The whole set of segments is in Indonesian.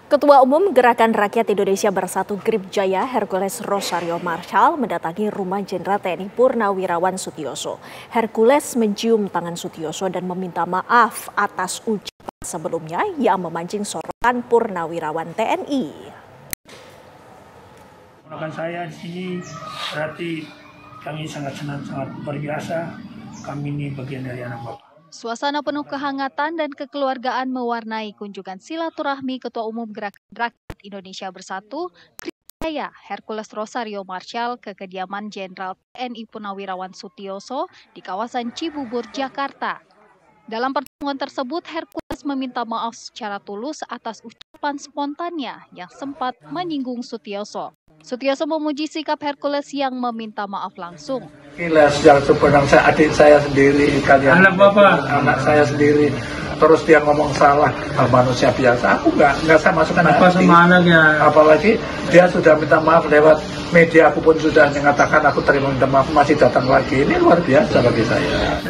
Ketua Umum Gerakan Rakyat Indonesia Bersatu GRIP Jaya Hercules Rosario Marshall mendatangi rumah Jenderal TNI Purnawirawan Sutioso. Hercules mencium tangan Sutioso dan meminta maaf atas ucapan sebelumnya yang memancing sorotan Purnawirawan TNI. Ponakan saya di sini berarti kami sangat senang, sangat luar biasa. Kami ini bagian dari anak Bapak. Suasana penuh kehangatan dan kekeluargaan mewarnai kunjungan silaturahmi Ketua Umum Gerakan Rakyat Indonesia Bersatu GRIP Jaya Hercules Rosario Marshall ke kediaman Jenderal TNI Purnawirawan Sutioso di kawasan Cibubur, Jakarta. Dalam pertemuan tersebut, Hercules meminta maaf secara tulus atas ucapan spontannya yang sempat menyinggung Sutioso. Sutioso memuji sikap Hercules yang meminta maaf langsung. Gila, secara sebenarnya adik saya sendiri, kalian anak Bapak, anak saya sendiri, terus dia ngomong salah, manusia biasa. Aku nggak saya masukkan apa sama anaknya. Apalagi dia sudah minta maaf lewat media, aku pun sudah mengatakan aku terima minta maaf, masih datang lagi. Ini luar biasa bagi saya.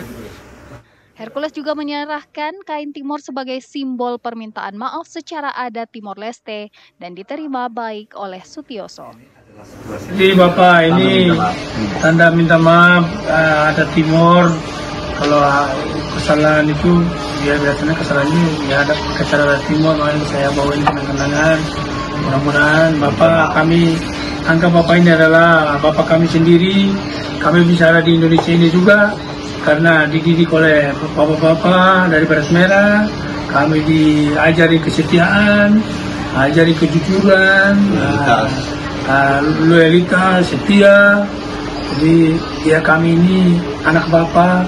Hercules juga menyerahkan kain Timor sebagai simbol permintaan maaf secara adat Timor Leste dan diterima baik oleh Sutioso. Jadi Bapak, ini tanda minta maaf ada Timor. Kalau kesalahan itu, ya biasanya kesalahannya ya ada kesalahan Timor, makanya saya bawain kenang-kenangan. Mudah-mudahan Bapak, kami anggap Bapak ini adalah Bapak kami sendiri. Kami bicara di Indonesia ini juga karena dididik oleh bapak-bapak dari Beras Merah. Kami diajari kesetiaan, ajari kejujuran, loyalitas, setia. Jadi ya kami ini anak bapak.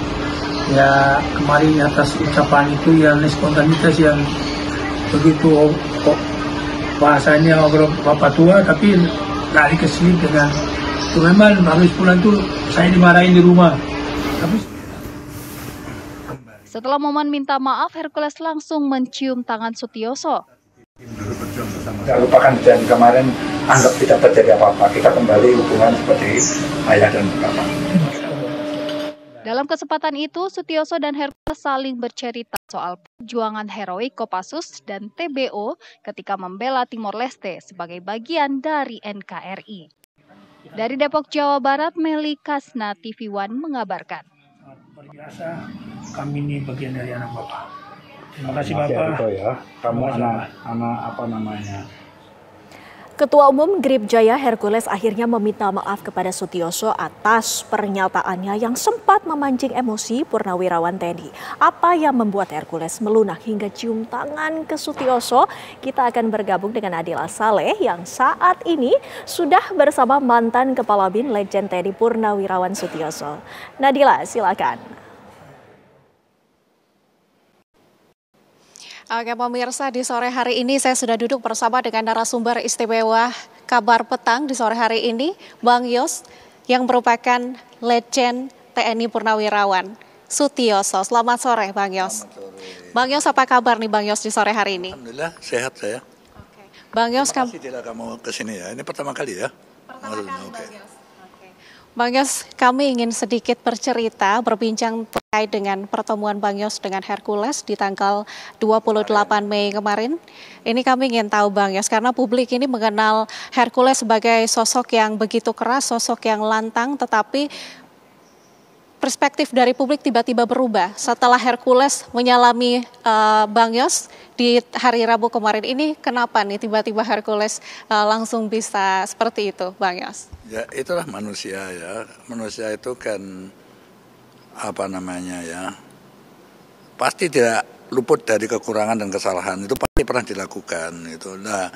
Ya kemarin atas ucapan itu yang spontanitas yang begitu bahasanya obrol bapak tua, tapi lari ke sini dengan itu memang habis pulang tuh saya dimarahin di rumah. Setelah momen minta maaf, Hercules langsung mencium tangan Sutioso. Jangan lupakan janji kemarin, anggap tidak terjadi apa-apa. Kita kembali hubungan seperti ayah dan bapak. Dalam kesempatan itu, Sutioso dan Hercules saling bercerita soal perjuangan heroik Kopassus dan TBO ketika membela Timor Leste sebagai bagian dari NKRI. Dari Depok, Jawa Barat, Meli Kasna, TV One mengabarkan. Luar biasa, kami ini bagian dari anak Bapak. Terima kasih Bapak. Ya, kamu anak apa namanya? Ketua Umum GRIP Jaya Hercules akhirnya meminta maaf kepada Sutioso atas pernyataannya yang sempat memancing emosi Purnawirawan TNI. Apa yang membuat Hercules melunak hingga cium tangan ke Sutioso? Kita akan bergabung dengan Adila Saleh yang saat ini sudah bersama mantan Kepala BIN Legend TNI Purnawirawan Sutioso. Nadila, silakan. Oke pemirsa, di sore hari ini saya sudah duduk bersama dengan narasumber istimewa Kabar Petang di sore hari ini, Bang Yos, yang merupakan legend TNI Purnawirawan Sutioso. Selamat sore Bang Yos. Bang Yos, apa kabar nih Bang Yos di sore hari ini? Alhamdulillah sehat saya. Oke. Bang Yos, terima kasih tidak kamu kesini ya, ini pertama kali ya? Pertama kali Bang Yos. Bang Yos, kami ingin sedikit bercerita, berbincang terkait dengan pertemuan Bang Yos dengan Hercules di tanggal 28 Mei kemarin. Ini kami ingin tahu Bang Yos, karena publik ini mengenal Hercules sebagai sosok yang begitu keras, sosok yang lantang, tetapi perspektif dari publik tiba-tiba berubah setelah Hercules menyalami Bang Yos di hari Rabu kemarin. Ini kenapa nih tiba-tiba Hercules langsung bisa seperti itu Bang Yos? Ya itulah manusia ya, manusia itu kan apa namanya ya, pasti tidak luput dari kekurangan dan kesalahan, itu pasti pernah dilakukan itu. Nah,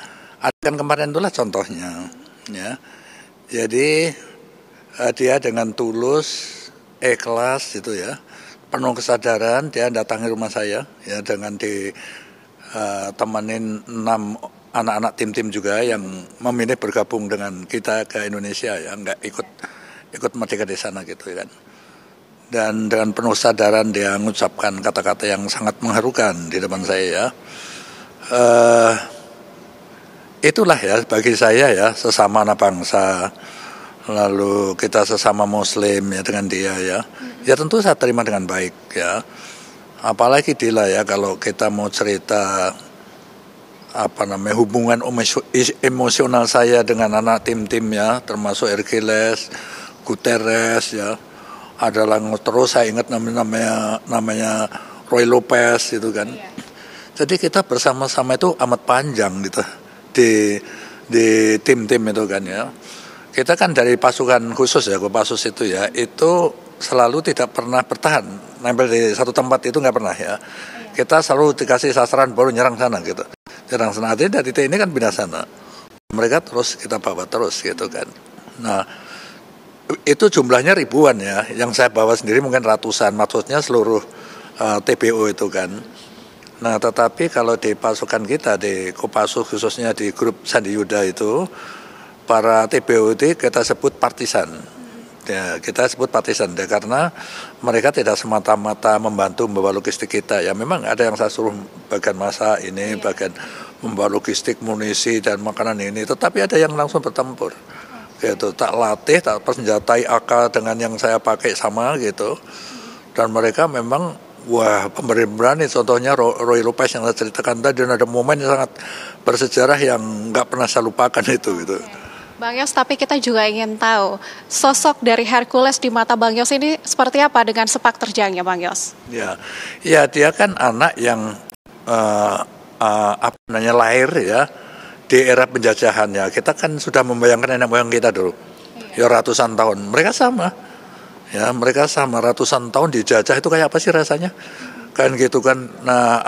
kan kemarin itulah contohnya ya. Jadi dia dengan tulus, ikhlas gitu ya, penuh kesadaran dia datangi rumah saya ya dengan ditemenin 6 anak-anak tim-tim juga yang memilih bergabung dengan kita ke Indonesia ya, nggak ikut Merdeka di sana gitu kan. Dan dengan penuh kesadaran dia mengucapkan kata-kata yang sangat mengharukan di depan saya ya. Itulah ya bagi saya ya, sesama anak bangsa. Lalu kita sesama Muslim ya dengan dia ya. Ya tentu saya terima dengan baik ya. Apalagi Dila ya, kalau kita mau cerita hubungan emosional saya dengan anak tim-tim ya, termasuk Hercules, Guterres ya, adalah terus saya ingat namanya Roy Lopez itu kan. Jadi kita bersama-sama itu amat panjang gitu di tim-tim itu kan ya. Kita kan dari pasukan khusus ya, Kopassus itu ya, itu selalu tidak pernah bertahan, nempel di satu tempat itu nggak pernah ya. Kita selalu dikasih sasaran baru nyerang sana gitu. Nyerang sana, artinya dari TNI kan pindah sana. Mereka terus kita bawa terus gitu kan. Nah, itu jumlahnya ribuan ya. Yang saya bawa sendiri mungkin ratusan, maksudnya seluruh TPO itu kan. Nah, tetapi kalau di pasukan kita, di Kopassus khususnya di grup Sandi Yuda itu, para TPO itu kita sebut partisan. Ya, kita sebut partisan ya, karena mereka tidak semata-mata membantu membawa logistik kita ya. Memang ada yang saya suruh bagian masak ini, bagian membawa logistik munisi dan makanan ini, tetapi ada yang langsung bertempur gitu, tak latih, tak persenjatai AK dengan yang saya pakai sama gitu. Dan mereka memang wah pemberani, contohnya Roy Lopez yang saya ceritakan tadi, dan ada momen yang sangat bersejarah yang nggak pernah saya lupakan itu gitu. Bang Yos, tapi kita juga ingin tahu sosok dari Hercules di mata Bang Yos ini seperti apa dengan sepak terjangnya Bang Yos? Ya dia kan anak yang lahir ya di era penjajahan ya. Kita kan sudah membayangkan nenek moyang kita dulu, ya ratusan tahun. Mereka sama ratusan tahun dijajah itu kayak apa sih rasanya? Kan gitu kan. Nah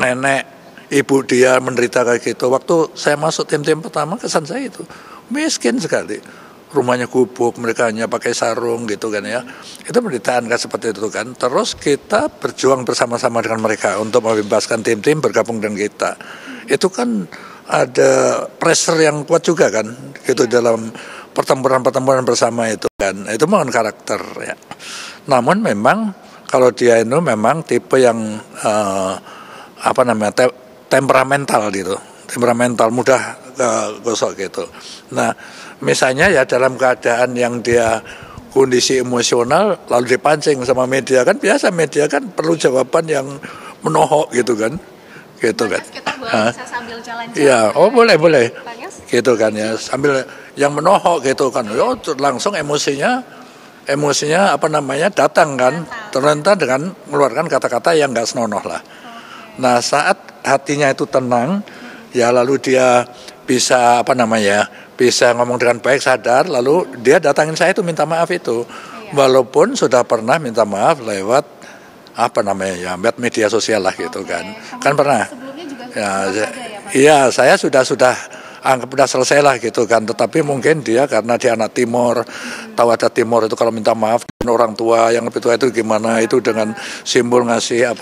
nenek ibu dia menderita kayak gitu. Waktu saya masuk tim-tim pertama, kesan saya itu miskin sekali, rumahnya gubuk, mereka hanya pakai sarung gitu kan ya. Itu penderitaan kan seperti itu kan. Terus kita berjuang bersama-sama dengan mereka untuk membebaskan tim-tim bergabung dengan kita. Itu kan ada pressure yang kuat juga kan gitu dalam pertempuran bersama itu kan. Itu mohon karakter ya. Namun memang kalau dia itu memang tipe yang temperamental gitu. Temperamental, mudah gosok gitu. Nah, misalnya ya dalam keadaan yang dia kondisi emosional lalu dipancing sama media, kan biasa media kan perlu jawaban yang menohok gitu kan. Gitu kan. Kita bisa sambil jalan-jalan. Iya, boleh. Gitu kan ya, sambil yang menohok gitu kan. Langsung emosinya datang kan. Ternyata dengan mengeluarkan kata-kata yang enggak senonoh lah. Nah, saat hatinya itu tenang, ya lalu dia bisa bisa ngomong dengan baik, sadar, lalu dia datangin saya itu minta maaf itu. Walaupun sudah pernah minta maaf lewat media sosial lah gitu kan. Kan pernah. Iya, saya sudah anggap udah selesai lah gitu kan. Tetapi mungkin dia karena dia anak Timor, tahu ada Timor itu kalau minta maaf dengan orang tua yang lebih tua itu gimana, itu dengan simbol ngasih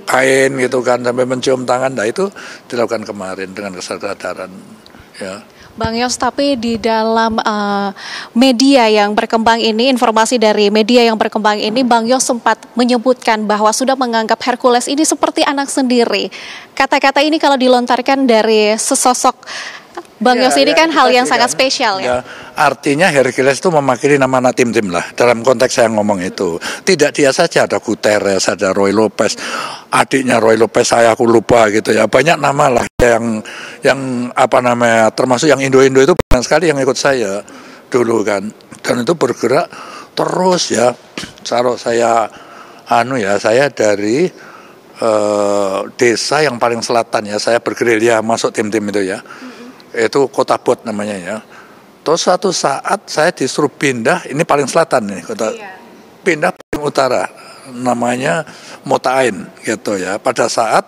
kain gitu kan, sampai mencium tangan. Nah itu dilakukan kemarin dengan kesadaran ya. Bang Yos, tapi di dalam media yang berkembang ini, informasi dari media yang berkembang ini, Bang Yos sempat menyebutkan bahwa sudah menganggap Hercules ini seperti anak sendiri. Kata-kata ini kalau dilontarkan dari sesosok Bang Yos ini kan hal yang sangat spesial ya. Artinya Hercules itu mewakili nama anak tim-tim lah dalam konteks saya ngomong itu. Tidak dia saja, ada Guterres, ada Roy Lopez, adiknya Roy Lopez aku lupa gitu ya. Banyak nama lah yang termasuk yang Indo-Indo itu banyak sekali yang ikut saya dulu kan. Dan itu bergerak terus ya. Kalau saya saya dari desa yang paling selatan ya, saya bergerilya masuk tim-tim itu ya. Itu Kota Bot namanya ya. Terus suatu saat saya disuruh pindah, ini paling selatan nih, pindah paling utara, namanya Motain gitu ya. Pada saat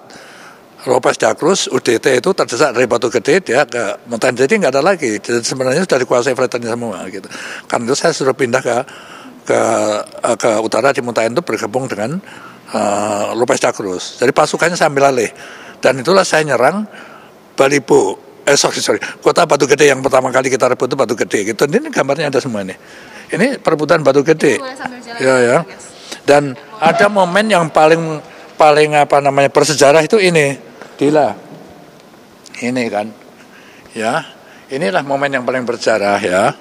Lopez Dakrus UDT itu terdesak dari Batu Gede, dia ke Motain, jadi nggak ada lagi. Jadi sebenarnya sudah dikuasai Fretennya semua gitu. Karena itu saya suruh pindah ke utara di Motain itu bergabung dengan Lopez Dakrus. Jadi pasukannya saya ambil alih. Dan itulah saya nyerang Balibo. Kota Batu Gede yang pertama kali kita rebut itu Batu Gede gitu. Ini gambarnya ada semua nih. Ini perebutan Batu Gede. Ya. Dan ada momen yang paling bersejarah itu ini. Dila. Ini kan. Ya. Inilah momen yang paling bersejarah ya.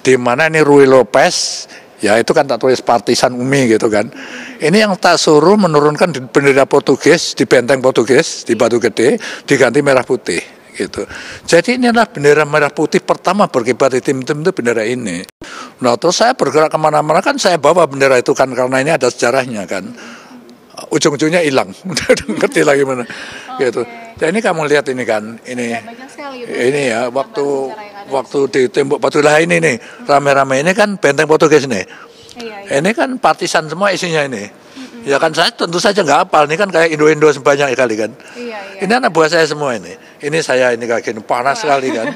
Di mana ini Roy Lopez, ya itu kan tak tulis partisan Umi gitu kan. Ini yang tak suruh menurunkan bendera Portugis di benteng Portugis di Batu Gede diganti merah putih gitu. Jadi ini adalah bendera merah putih pertama berkibar di tim-tim itu bendera ini. Nah terus saya bergerak kemana-mana kan saya bawa bendera itu kan karena ini ada sejarahnya kan. Ujung-ujungnya hilang, udah ngerti lagi mana, gitu. Dan ini kamu lihat ini kan, ini ya waktu di tembok Batu Lah ini nih rame-rame ini kan benteng Portugis nih. Ini kan partisan semua isinya ini. Ya kan saya tentu saja nggak hafal, ini kan kayak Indo-Indo sebanyak kali kan. Ini anak buah saya semua ini. Ini saya ini kayak gini panas sekali kan.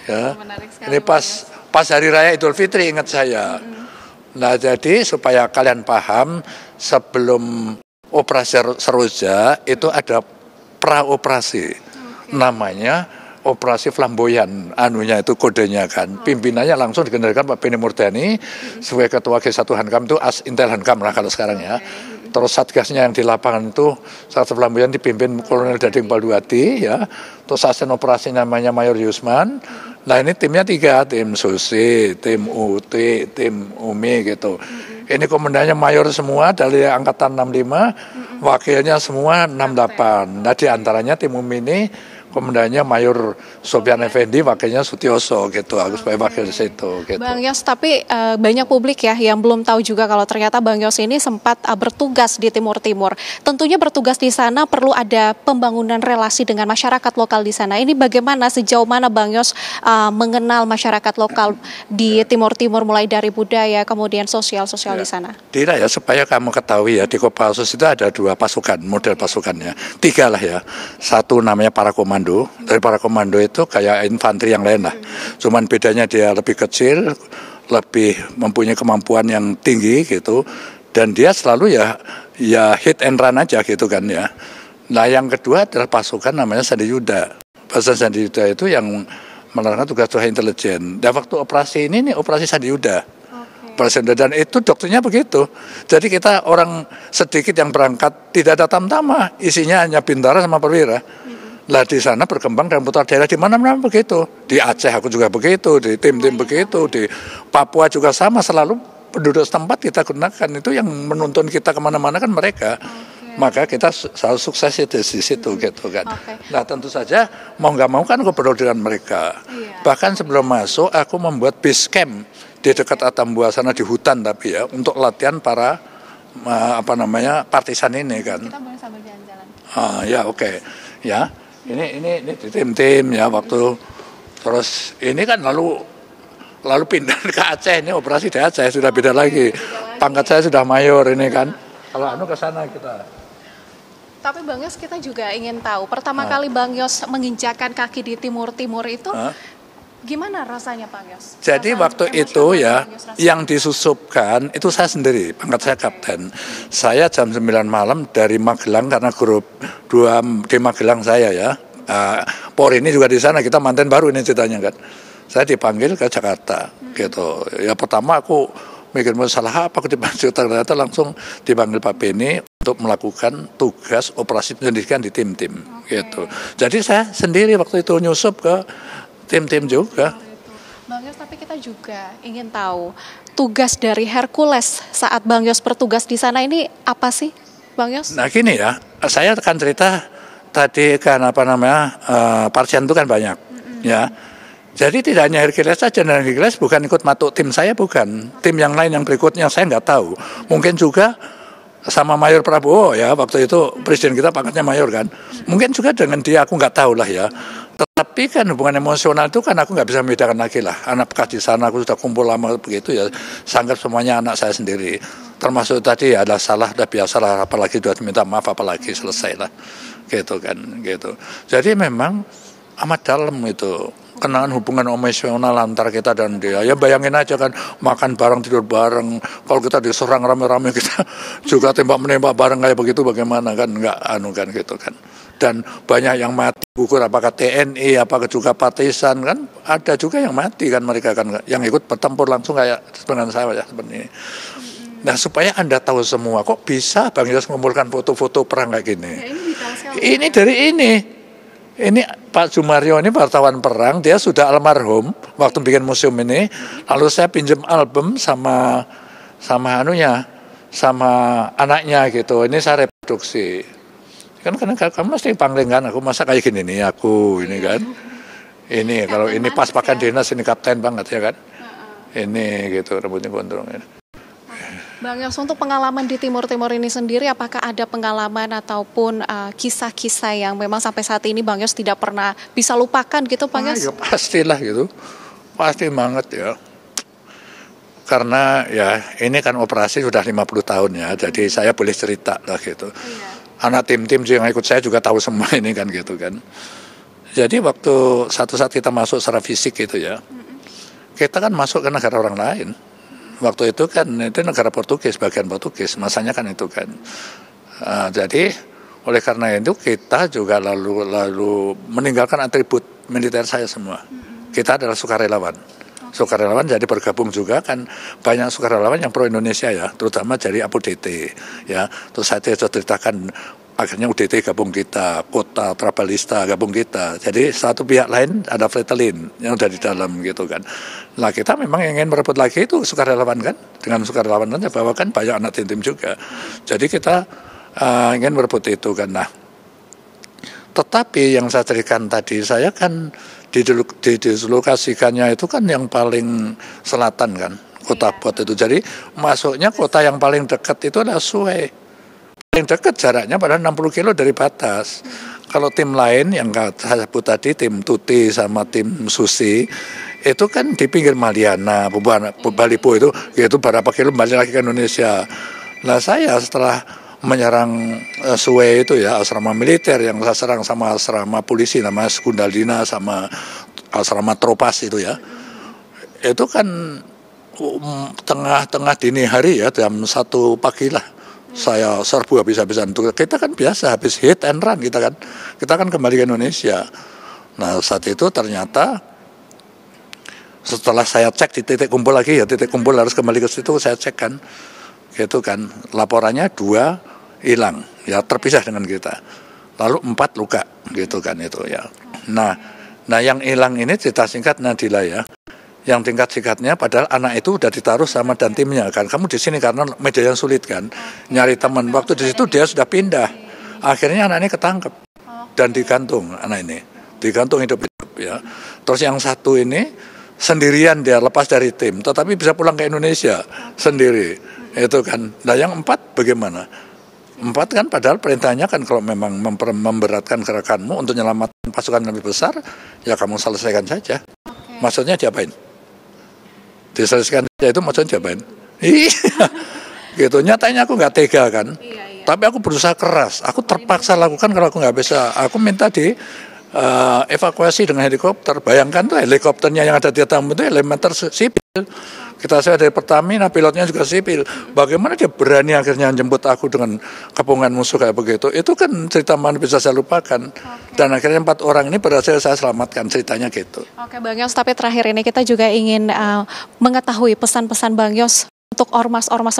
Ya. Ini pas hari raya Idul Fitri ingat saya. Nah jadi supaya kalian paham sebelum operasi Seroja itu ada pra-operasi namanya operasi flamboyan anunya itu kodenya kan pimpinannya langsung dikendalikan Pak Beni Murdani sebagai ketua G1 Hankam itu As Intel Hankam lah kalau sekarang ya. Terus satgasnya yang di lapangan itu saat flamboyan dipimpin Kolonel Dading Balduati ya. Terus asisten operasi namanya Mayor Yusman. Nah ini timnya 3, tim Susi, tim UT, tim Umi gitu. Ini komandannya mayor semua dari angkatan 65, wakilnya semua 68. Nah di antaranya tim Umi ini komandannya Mayor Sofyan Effendi, wakilnya Sutioso gitu, aku sebagai wakil di situ. Gitu. Bang Yos, tapi banyak publik ya yang belum tahu juga kalau ternyata Bang Yos ini sempat bertugas di Timur Timur. Tentunya bertugas di sana perlu ada pembangunan relasi dengan masyarakat lokal di sana. Ini bagaimana, sejauh mana Bang Yos mengenal masyarakat lokal di Timur Timur mulai dari budaya kemudian sosial di sana? Tidak ya, supaya kamu ketahui ya di Kopassus itu ada 2 pasukan, model pasukannya, 3 lah ya. Satu namanya para komando. Dari para komando itu kayak infanteri yang lain lah. Cuman bedanya dia lebih kecil, lebih mempunyai kemampuan yang tinggi gitu. Dan dia selalu ya hit and run aja gitu kan ya. Nah yang kedua adalah pasukan namanya Sandi Yuda. Pasukan Sandi Yuda itu yang melakukan tugas-tugas intelijen. Dan waktu operasi ini operasi Sandi Yuda. Dan itu dokternya begitu. Jadi kita orang sedikit yang berangkat tidak ada tamtama, isinya hanya bintara sama perwira. Lah di sana berkembang dan putar daerah di mana-mana begitu. Di Aceh aku juga begitu, di tim-tim begitu, di Papua juga sama, selalu penduduk setempat kita gunakan. Itu yang menuntun kita kemana-mana kan mereka. Maka kita selalu sukses di situ gitu kan. Nah tentu saja mau nggak mau kan aku berdoa dengan mereka. Bahkan sebelum masuk aku membuat base camp di dekat Atambua sana di hutan tapi ya untuk latihan para partisan ini kan. Kita boleh sambil jalan-jalan. Ya oke. Ya. Ini di tim-tim ya waktu terus ini kan lalu pindah ke Aceh, ini operasi di Aceh sudah beda lagi. Pangkat saya sudah mayor ini kan. Kalau ke sana kita. Tapi Bang Yos kita juga ingin tahu pertama kali Bang Yos menginjakan kaki di Timur Timur itu gimana rasanya Bang Yos? Jadi waktu itu ya yang disusupkan itu saya sendiri, pangkat saya kapten. Saya jam 9 malam dari Magelang karena grup 2 di Magelang saya ya. Polri ini juga di sana, kita manten baru ini ceritanya kan. Saya dipanggil ke Jakarta gitu. Ya pertama aku mikir masalah apa aku dipanggil, ternyata langsung dipanggil Pak Beni untuk melakukan tugas operasi penyelidikan di tim-tim gitu. Jadi saya sendiri waktu itu nyusup ke tim-tim juga. Bang Yos, tapi kita juga ingin tahu tugas dari Hercules saat Bang Yos bertugas di sana ini apa sih, Bang Yos? Nah gini ya, saya akan cerita tadi kan partisan itu kan banyak, ya. Jadi tidak hanya Hercules saja, dan Hercules bukan ikut matuk tim saya, bukan. Tim yang lain yang berikutnya saya nggak tahu. Mungkin juga sama Mayor Prabowo ya, waktu itu presiden kita pangkatnya Mayor kan. Mungkin juga dengan dia, aku nggak tahu lah ya. Tetapi kan hubungan emosional itu kan aku nggak bisa membedakan lagi lah. Anak bekas di sana aku sudah kumpul lama begitu ya. Sangat semuanya anak saya sendiri. Termasuk tadi ya ada salah, udah biasa lah. Apalagi sudah minta maaf, apalagi selesai lah. Gitu kan, gitu. Jadi memang amat dalam itu. Kenaan hubungan emosional antara kita dan dia. Ya bayangin aja kan, makan bareng, tidur bareng. Kalau kita diserang rame-rame kita juga tembak-menembak bareng kayak begitu bagaimana kan, nggak kan gitu kan. Dan banyak yang mati gugur, apakah TNI, apakah juga partisan kan, ada juga yang mati kan mereka kan, yang ikut bertempur langsung kayak dengan saya ya seperti ini. Nah supaya Anda tahu semua, kok bisa Bang Yos mengumpulkan foto-foto perang kayak gini. Ya, ini dari ini Pak Jumario ini wartawan perang, dia sudah almarhum waktu bikin museum ini. Lalu saya pinjam album sama sama anaknya gitu, ini saya reproduksi. Kan karena kamu mesti pangling kan, aku masa kayak gini nih aku ini kan. Ini kalau ini pas pakaian dinas ini kapten banget ya kan. Ini gitu rambutnya gondrong ya. Bang Yos, untuk pengalaman di Timur Timur ini sendiri, apakah ada pengalaman ataupun kisah-kisah yang memang sampai saat ini Bang Yos tidak pernah bisa lupakan gitu Bang Yos? Ya pastilah gitu, pasti banget ya. Karena ya ini kan operasi sudah 50 tahun ya, jadi saya boleh cerita lah gitu. Anak tim-tim yang ikut saya juga tahu semua ini kan gitu kan. Jadi waktu satu saat kita masuk secara fisik gitu ya, kita kan masuk ke negara orang lain. Waktu itu kan itu negara Portugis, bagian Portugis, masanya kan itu kan. Jadi oleh karena itu kita juga lalu meninggalkan atribut militer saya semua. Kita adalah sukarelawan. Sukarelawan jadi bergabung juga kan banyak sukarelawan yang pro Indonesia ya, terutama dari APODT ya. Terus saya ceritakan akhirnya UDT gabung kita, Kota Trabalista gabung kita. Jadi satu pihak lain ada Fretilin yang udah di dalam gitu kan. Nah kita memang ingin merebut lagi itu sukarelawan kan. Dengan sukarelawan kan bawakan banyak anak tim juga. Jadi kita ingin merebut itu kan. Nah tetapi yang saya ceritakan tadi, saya kan didislokasikannya itu kan yang paling selatan kan, Kota Bot itu. Jadi masuknya kota yang paling dekat itu adalah Suwe. Yang dekat jaraknya padahal 60 kilo dari batas. Kalau tim lain yang saya sebut tadi, tim Tuti sama tim Susi, itu kan di pinggir Maliana, Balipo itu berapa kilo balik lagi ke Indonesia. Nah saya setelah menyerang Suwe itu ya, asrama militer yang saya serang sama asrama polisi namanya Skundaldina sama asrama Tropas itu ya. Itu kan tengah dini hari ya, jam 1 pagi lah. Saya serbu habis-habisan. Kita kan biasa habis hit and run kita kan kembali ke Indonesia. Nah saat itu ternyata setelah saya cek di titik kumpul lagi ya, titik kumpul harus kembali ke situ, saya cek kan gitu kan, laporannya 2 hilang ya, terpisah dengan kita, lalu 4 luka gitu kan itu ya. Nah yang hilang ini cerita singkat Nadila ya. Yang tingkat singkatnya padahal anak itu udah ditaruh sama dan timnya kan, kamu di sini karena media yang sulit kan, nyari teman. Waktu di situ dia sudah pindah, akhirnya anak ini ketangkep dan digantung, anak ini digantung hidup-hidup ya. Terus yang satu ini sendirian, dia lepas dari tim tetapi bisa pulang ke Indonesia sendiri itu kan. Nah yang 4 bagaimana? 4 kan padahal perintahnya kan kalau memang memberatkan gerakanmu untuk menyelamatkan pasukan lebih besar ya kamu selesaikan saja. Maksudnya diapain? Diselesaikan saja itu maksudnya diapain? Iya, gitu. Nyatanya aku nggak tega kan. Tapi aku berusaha keras. Aku terpaksa lakukan kalau aku nggak bisa. Aku minta di evakuasi dengan helikopter. Bayangkan tuh helikopternya yang ada di atas itu helikopter sipil. Kita saya dari Pertamina, pilotnya juga sipil. Bagaimana dia berani akhirnya jemput aku dengan kepungan musuh kayak begitu? Itu kan cerita mana bisa saya lupakan. Dan akhirnya 4 orang ini berhasil saya selamatkan, ceritanya gitu. Oke Bang Yos, tapi terakhir ini kita juga ingin mengetahui pesan-pesan Bang Yos untuk ormas-ormas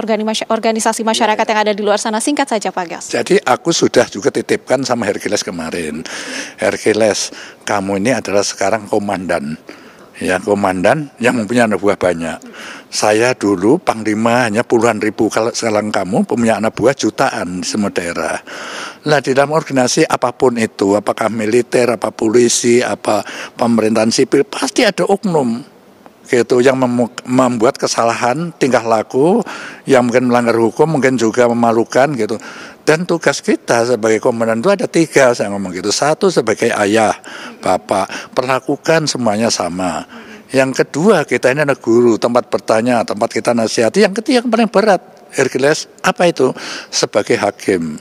organisasi masyarakat yang ada di luar sana. Singkat saja Pak Yos. Jadi aku sudah juga titipkan sama Hercules kemarin. Hercules, kamu ini adalah sekarang komandan. Ya, komandan yang mempunyai anak buah banyak. Saya dulu panglima hanya puluhan ribu, kalau sekarang kamu punya anak buah jutaan di semua daerah. Nah di dalam organisasi apapun itu, apakah militer, apa polisi, apa pemerintahan sipil, pasti ada oknum gitu yang membuat kesalahan tingkah laku yang mungkin melanggar hukum, mungkin juga memalukan gitu. Dan tugas kita sebagai komandan itu ada 3, saya ngomong gitu. 1 sebagai ayah, bapak, perlakukan semuanya sama. Yang kedua, kita ini ada guru, tempat bertanya, tempat kita nasihati. Yang ketiga yang paling berat, Hercules, apa itu? Sebagai hakim.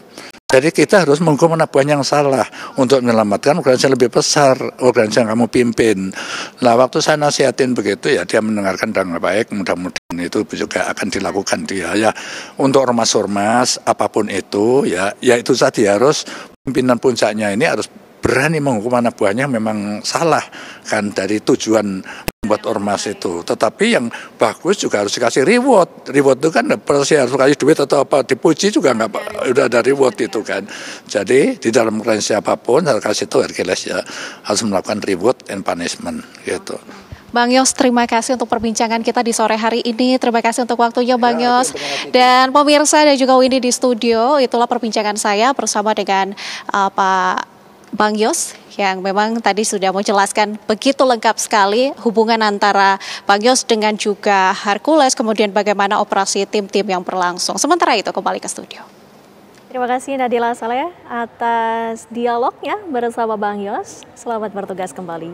Jadi kita harus menghukum anak buah yang salah untuk menyelamatkan organisasi yang lebih besar, organisasi yang kamu pimpin. Nah waktu saya nasihatin begitu ya, dia mendengarkan dengan baik, mudah-mudahan itu juga akan dilakukan dia ya. Untuk ormas-ormas apapun itu ya itu tadi harus pimpinan puncaknya ini harus berani menghukum anak buahnya memang salah kan dari tujuan membuat ormas itu. Tetapi yang bagus juga harus dikasih reward. Reward itu kan pasti harus kasih duit atau apa, dipuji juga nggak, udah ada reward itu kan. Jadi di dalam klan siapapun harus kasih itu Hercules ya, harus melakukan reward and punishment gitu. Bang Yos, terima kasih untuk perbincangan kita di sore hari ini. Terima kasih untuk waktunya Bang Yos. Dan pemirsa dan juga Windy di studio, itulah perbincangan saya bersama dengan Pak Bang Yos yang memang tadi sudah menjelaskan begitu lengkap sekali hubungan antara Bang Yos dengan juga Hercules, kemudian bagaimana operasi tim-tim yang berlangsung. Sementara itu kembali ke studio. Terima kasih Nadila Saleh atas dialognya bersama Bang Yos. Selamat bertugas kembali.